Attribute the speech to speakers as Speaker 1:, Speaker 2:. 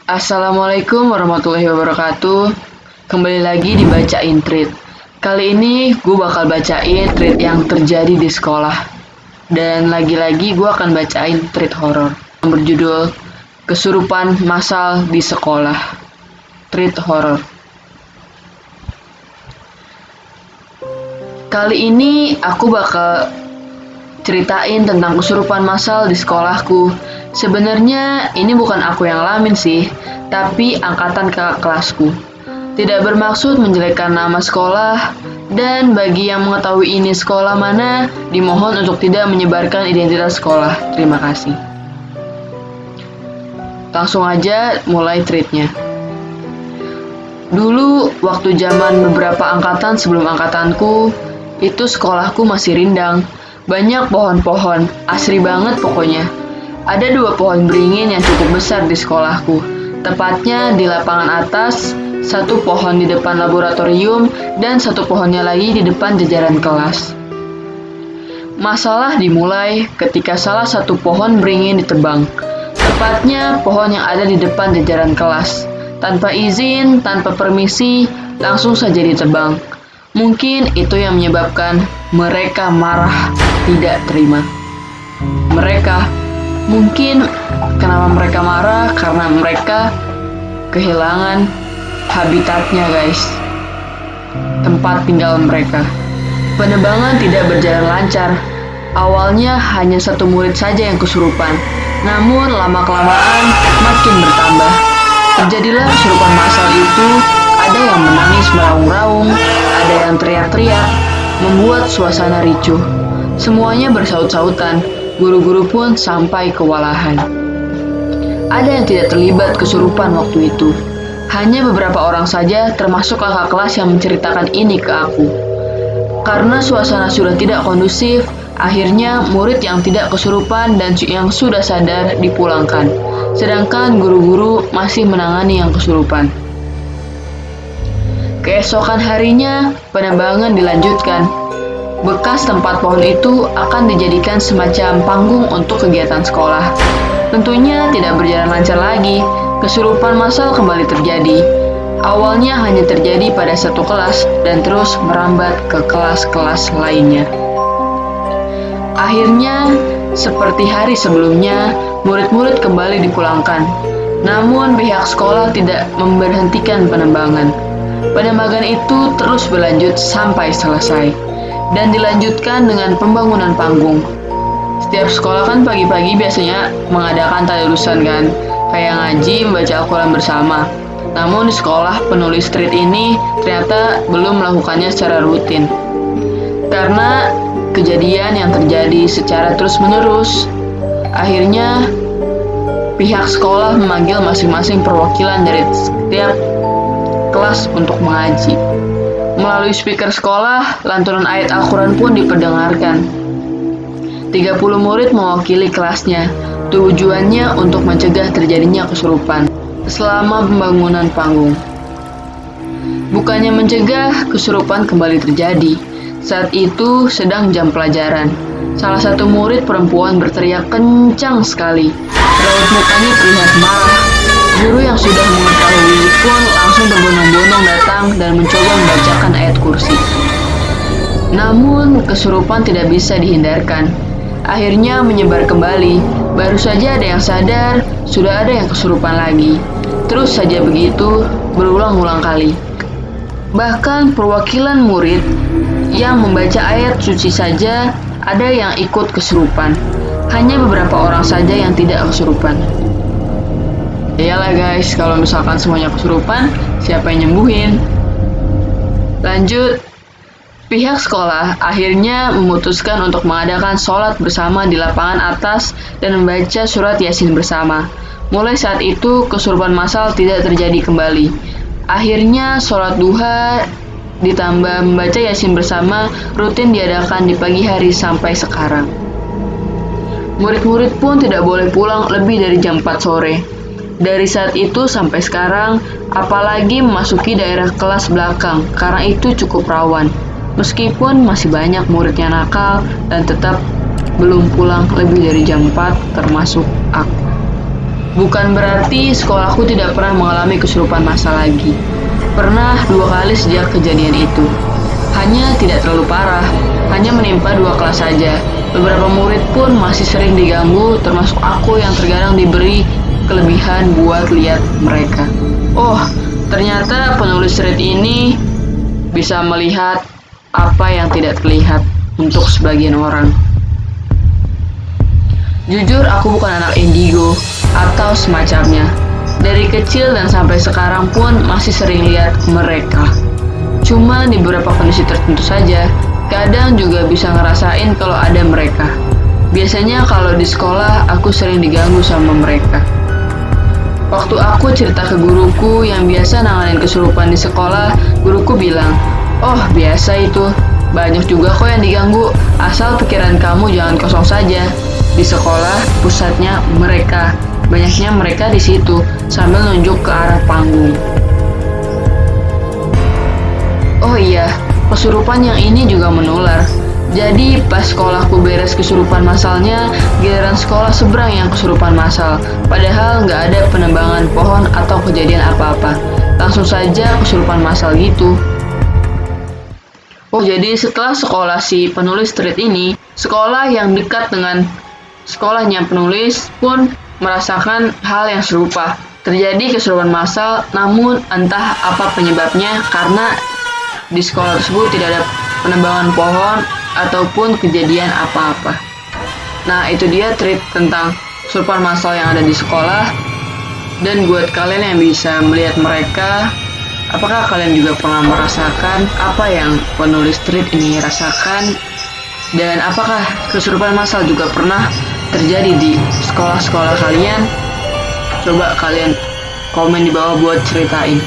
Speaker 1: Assalamualaikum warahmatullahi wabarakatuh. Kembali lagi di Bacain Treat. Kali ini gue bakal bacain treat yang terjadi di sekolah. Dan lagi-lagi gue akan bacain treat horor yang berjudul Kesurupan Massal di Sekolah. Treat horor. Kali ini aku bakal ceritain tentang kesurupan massal di sekolahku. Sebenarnya ini bukan aku yang ngalamin sih, tapi angkatan kakak kelasku. Tidak bermaksud menjelekkan nama sekolah, dan bagi yang mengetahui ini sekolah mana, dimohon untuk tidak menyebarkan identitas sekolah. Terima kasih. Langsung aja mulai treatnya. Dulu, waktu zaman beberapa angkatan sebelum angkatanku, itu sekolahku masih rindang. Banyak pohon-pohon, asri banget pokoknya. Ada 2 pohon beringin yang cukup besar di sekolahku. Tepatnya di lapangan atas, 1 pohon di depan laboratorium, dan 1 pohonnya lagi di depan jajaran kelas. Masalah dimulai ketika salah 1 pohon beringin ditebang. Tepatnya pohon yang ada di depan jajaran kelas. Tanpa izin, tanpa permisi, langsung saja ditebang. Mungkin itu yang menyebabkan mereka marah, tidak terima. Mungkin kenapa mereka marah, karena mereka kehilangan habitatnya guys, tempat tinggal mereka. Penebangan tidak berjalan lancar. Awalnya hanya 1 murid saja yang kesurupan, namun lama-kelamaan makin bertambah. Terjadilah kesurupan massal itu. Ada yang menangis meraung-raung, ada yang teriak-teriak, membuat suasana ricuh. Semuanya bersaut-sautan, guru-guru pun sampai kewalahan. Ada yang tidak terlibat kesurupan waktu itu. Hanya beberapa orang saja, termasuk kakak kelas yang menceritakan ini ke aku. Karena suasana sudah tidak kondusif, akhirnya murid yang tidak kesurupan dan yang sudah sadar dipulangkan. Sedangkan guru-guru masih menangani yang kesurupan. Keesokan harinya, penebangan dilanjutkan. Bekas tempat pohon itu akan dijadikan semacam panggung untuk kegiatan sekolah. Tentunya tidak berjalan lancar lagi. Kesurupan massal kembali terjadi. Awalnya hanya terjadi pada 1 kelas dan terus merambat ke kelas-kelas lainnya. Akhirnya, seperti hari sebelumnya, murid-murid kembali dipulangkan. Namun pihak sekolah tidak memberhentikan penebangan. Penebangan itu terus berlanjut sampai selesai, dan dilanjutkan dengan pembangunan panggung. Setiap sekolah kan pagi-pagi biasanya mengadakan tadarusan kan, kayak ngaji, membaca Al-Quran bersama. Namun di sekolah penulis treat ini ternyata belum melakukannya secara rutin. Karena kejadian yang terjadi secara terus-menerus, akhirnya pihak sekolah memanggil masing-masing perwakilan dari setiap kelas untuk mengaji. Melalui speaker sekolah, lantunan ayat Al-Quran pun diperdengarkan. 30 murid mewakili kelasnya. Tujuannya untuk mencegah terjadinya kesurupan selama pembangunan panggung. Bukannya mencegah, kesurupan kembali terjadi. Saat itu sedang jam pelajaran. Salah satu murid perempuan berteriak kencang sekali. Raut mukanya terlihat marah. Guru yang sudah mengetahui pun langsung berbondong-bondong datang dan mencoba membacakan ayat kursi. Namun, kesurupan tidak bisa dihindarkan. Akhirnya menyebar kembali. Baru saja ada yang sadar, sudah ada yang kesurupan lagi. Terus saja begitu, berulang-ulang kali. Bahkan perwakilan murid yang membaca ayat suci saja ada yang ikut kesurupan. Hanya beberapa orang saja yang tidak kesurupan. Iyalah guys, kalau misalkan semuanya kesurupan, siapa yang nyembuhin? Lanjut, pihak sekolah akhirnya memutuskan untuk mengadakan sholat bersama di lapangan atas dan membaca surat Yasin bersama. Mulai saat itu, kesurupan massal tidak terjadi kembali. Akhirnya, sholat duha ditambah membaca Yasin bersama rutin diadakan di pagi hari sampai sekarang. Murid-murid pun tidak boleh pulang lebih dari jam 4 sore. Dari saat itu sampai sekarang, apalagi memasuki daerah kelas belakang, karena itu cukup rawan. Meskipun masih banyak murid yang nakal dan tetap belum pulang lebih dari jam 4, termasuk aku. Bukan berarti sekolahku tidak pernah mengalami kesurupan massal lagi. Pernah 2 kali sejak kejadian itu. Hanya tidak terlalu parah, hanya menimpa 2 kelas saja. Beberapa murid pun masih sering diganggu, termasuk aku yang terkadang diberi kelebihan buat lihat mereka. Oh, ternyata penulis thread ini bisa melihat apa yang tidak terlihat untuk sebagian orang. Jujur, aku bukan anak indigo atau semacamnya. Dari kecil dan sampai sekarang pun masih sering lihat mereka. Cuma di beberapa kondisi tertentu saja, kadang juga bisa ngerasain kalau ada mereka. Biasanya kalau di sekolah, aku sering diganggu sama mereka. Waktu aku cerita ke guruku yang biasa nanganin kesurupan di sekolah, guruku bilang, "Oh, biasa itu. Banyak juga kok yang diganggu, asal pikiran kamu jangan kosong saja. Di sekolah, pusatnya mereka. Banyaknya mereka di situ," sambil nunjuk ke arah panggung. Oh iya, kesurupan yang ini juga menular. Jadi pas sekolahku beres kesurupan massalnya, giliran sekolah seberang yang kesurupan massal. Padahal nggak ada penebangan pohon atau kejadian apa-apa. Langsung saja kesurupan massal gitu. Oh, jadi setelah sekolah si penulis thread ini, sekolah yang dekat dengan sekolahnya penulis pun merasakan hal yang serupa. Terjadi kesurupan massal, namun entah apa penyebabnya karena di sekolah tersebut tidak ada penebangan pohon ataupun kejadian apa-apa. Nah, itu dia thread tentang kesurupan massal yang ada di sekolah. Dan buat kalian yang bisa melihat mereka, apakah kalian juga pernah merasakan apa yang penulis thread ini rasakan? Dan apakah kesurupan massal juga pernah terjadi di sekolah-sekolah kalian? Coba kalian komen di bawah buat ceritain.